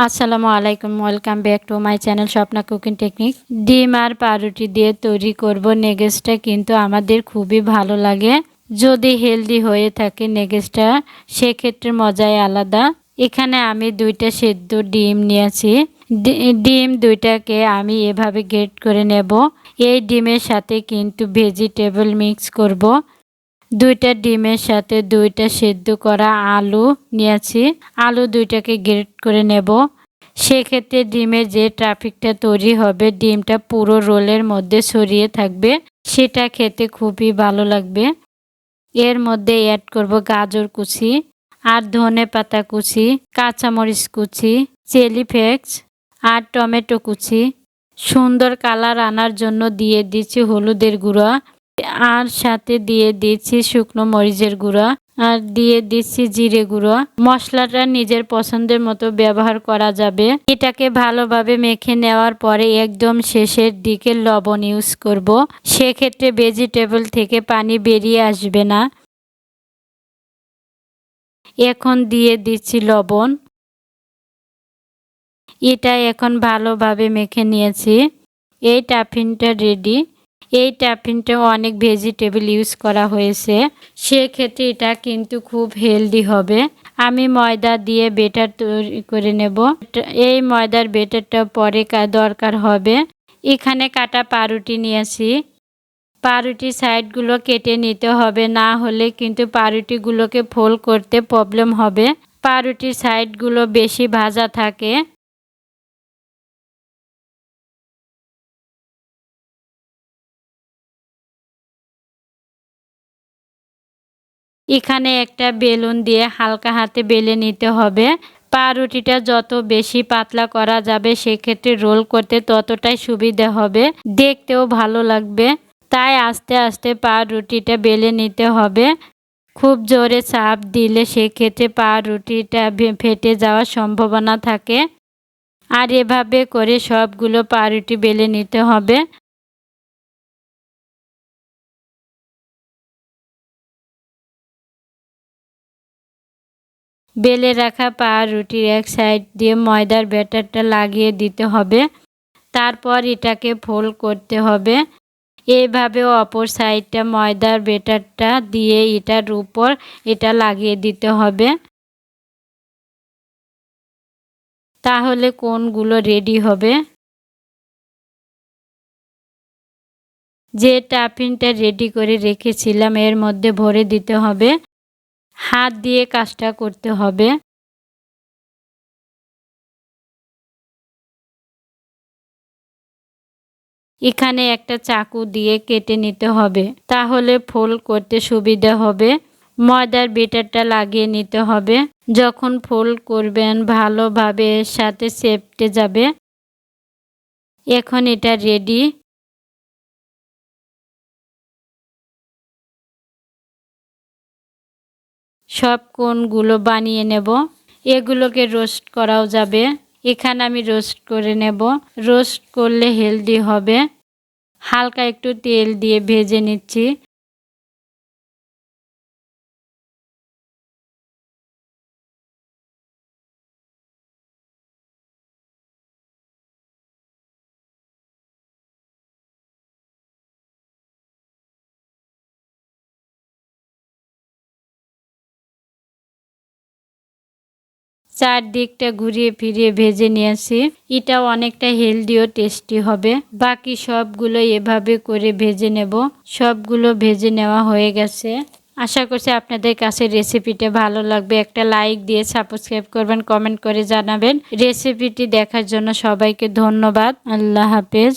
আসসালামু আলাইকুম, welcome back to my channel Swapna cooking technique. ডিম আর পাউরুটি দিয়ে তৈরি করব নেগেসটা, কিন্তু আমাদের খুবই ভালো লাগে যদি হেলদি হয়ে থাকে নেগেসটা, সেক্ষেত্রে মজাই আলাদা। এখানে আমি 2টা সেদ্ধ ডিম নিয়েছি। ডিম 2টাকে আমি এভাবে গ্রেট করে নেব। এই ডিমের সাথে কিন্তু ভেজিটেবল মিক্স করব। 2টা ডিমের সাথে 2টা সেদ্ধ করা আলু নিয়েছি। আলু 2টাকে গ্রেট করে নেব। সেক্ষেত্রে ডিমের যে ট্রাফিকটা তৈরি হবে, ডিমটা পুরো রোলের মধ্যে ছড়িয়ে থাকবে, সেটা খেতে খুবই ভালো লাগবে। এর মধ্যে অ্যাড করব গাজর কুচি আর ধনে পাতা কুচি, কাঁচামরিচ কুচি, চিলি ফ্লেক্স আর টমেটো কুচি। সুন্দর কালার আনার জন্য দিয়ে দিচ্ছি হলুদের গুঁড়া, আর সাথে দিয়ে দিচ্ছি শুকনো মরিচের গুঁড়া, আর দিয়ে দিচ্ছি জিরে গুঁড়ো। মশলাটা নিজের পছন্দের মতো ব্যবহার করা যাবে। এটাকে ভালোভাবে মেখে নেওয়ার পরে একদম শেষের দিকে লবণ ইউজ করব। সেক্ষেত্রে ভেজিটেবল থেকে পানি বেরিয়ে আসবে না। এখন দিয়ে দিচ্ছি লবণ। এটা এখন ভালোভাবে মেখে নিয়েছি। এই টাফিনটা রেডি। এই টাফিনটা অনেক ভেজিটেবল ইউজ করা হয়েছে, সেক্ষেত্রে এটা কিন্তু খুব হেলদি হবে। আমি ময়দা দিয়ে বেটার তৈরি করে নেব। এই ময়দার বেটারটা পরে দরকার হবে। এখানে কাটা পাউরুটি নিয়েছি। পাউরুটির সাইডগুলো কেটে নিতে হবে, না হলে কিন্তু পাউরুটিগুলোকে ফোল্ড করতে প্রবলেম হবে। পাউরুটির সাইডগুলো বেশি ভাজা থাকে। এখানে একটা বেলুন দিয়ে হালকা হাতে বেলে নিতে হবে। পাউরুটিটা যত বেশি পাতলা করা যাবে, সেক্ষেত্রে রোল করতে ততটাই সুবিধা হবে, দেখতেও ভালো লাগবে। তাই আস্তে আস্তে পাউরুটিটা বেলে নিতে হবে। খুব জোরে চাপ দিলে সেক্ষেত্রে পাউরুটিটা ফেটে যাওয়ার সম্ভাবনা থাকে। আর এভাবে করে সবগুলো পাউরুটি বেলে নিতে হবে। বেলে রাখা পাউরুটির এক সাইড দিয়ে ময়দার ব্যাটারটা লাগিয়ে দিতে হবে। তারপর এটাকে ফোল্ড করতে হবে। এইভাবে অপর সাইডটা ময়দার ব্যাটারটা দিয়ে এটার উপর এটা লাগিয়ে দিতে হবে। তাহলে কোণগুলো রেডি হবে। যে টাফিনটা রেডি করে রেখেছিলাম এর মধ্যে ভরে দিতে হবে। হাত দিয়ে কাজটা করতে হবে। এখানে একটা চাকু দিয়ে কেটে নিতে হবে, তাহলে ফোল্ড করতে সুবিধা হবে। ময়দার ব্যাটারটা লাগিয়ে নিতে হবে। যখন ফোল্ড করবেন ভালোভাবে এর সাথে চেপটে যাবে। এখন এটা রেডি। সব কোণগুলো বানিয়ে নেব। এগুলোকে রোস্ট করাও যাবে। এখানে আমি রোস্ট করে নেব। রোস্ট করলে হেলদি হবে। হালকা একটু তেল দিয়ে ভেজে নিচ্ছি। চারদিকটা ঘুরিয়ে ফিরিয়ে ভেজে নিয়েছি। এটা অনেকটা হেলদি ও টেস্টি হবে। বাকি সবগুলো এভাবে করে ভেজে নেব। সবগুলো ভেজে নেওয়া হয়ে গেছে। আশা করছি আপনাদের কাছে রেসিপিটা ভালো লাগবে। একটা লাইক দিয়ে সাবস্ক্রাইব করবেন, কমেন্ট করে জানাবেন। রেসিপিটি দেখার জন্য সবাইকে ধন্যবাদ। আল্লাহ হাফেজ।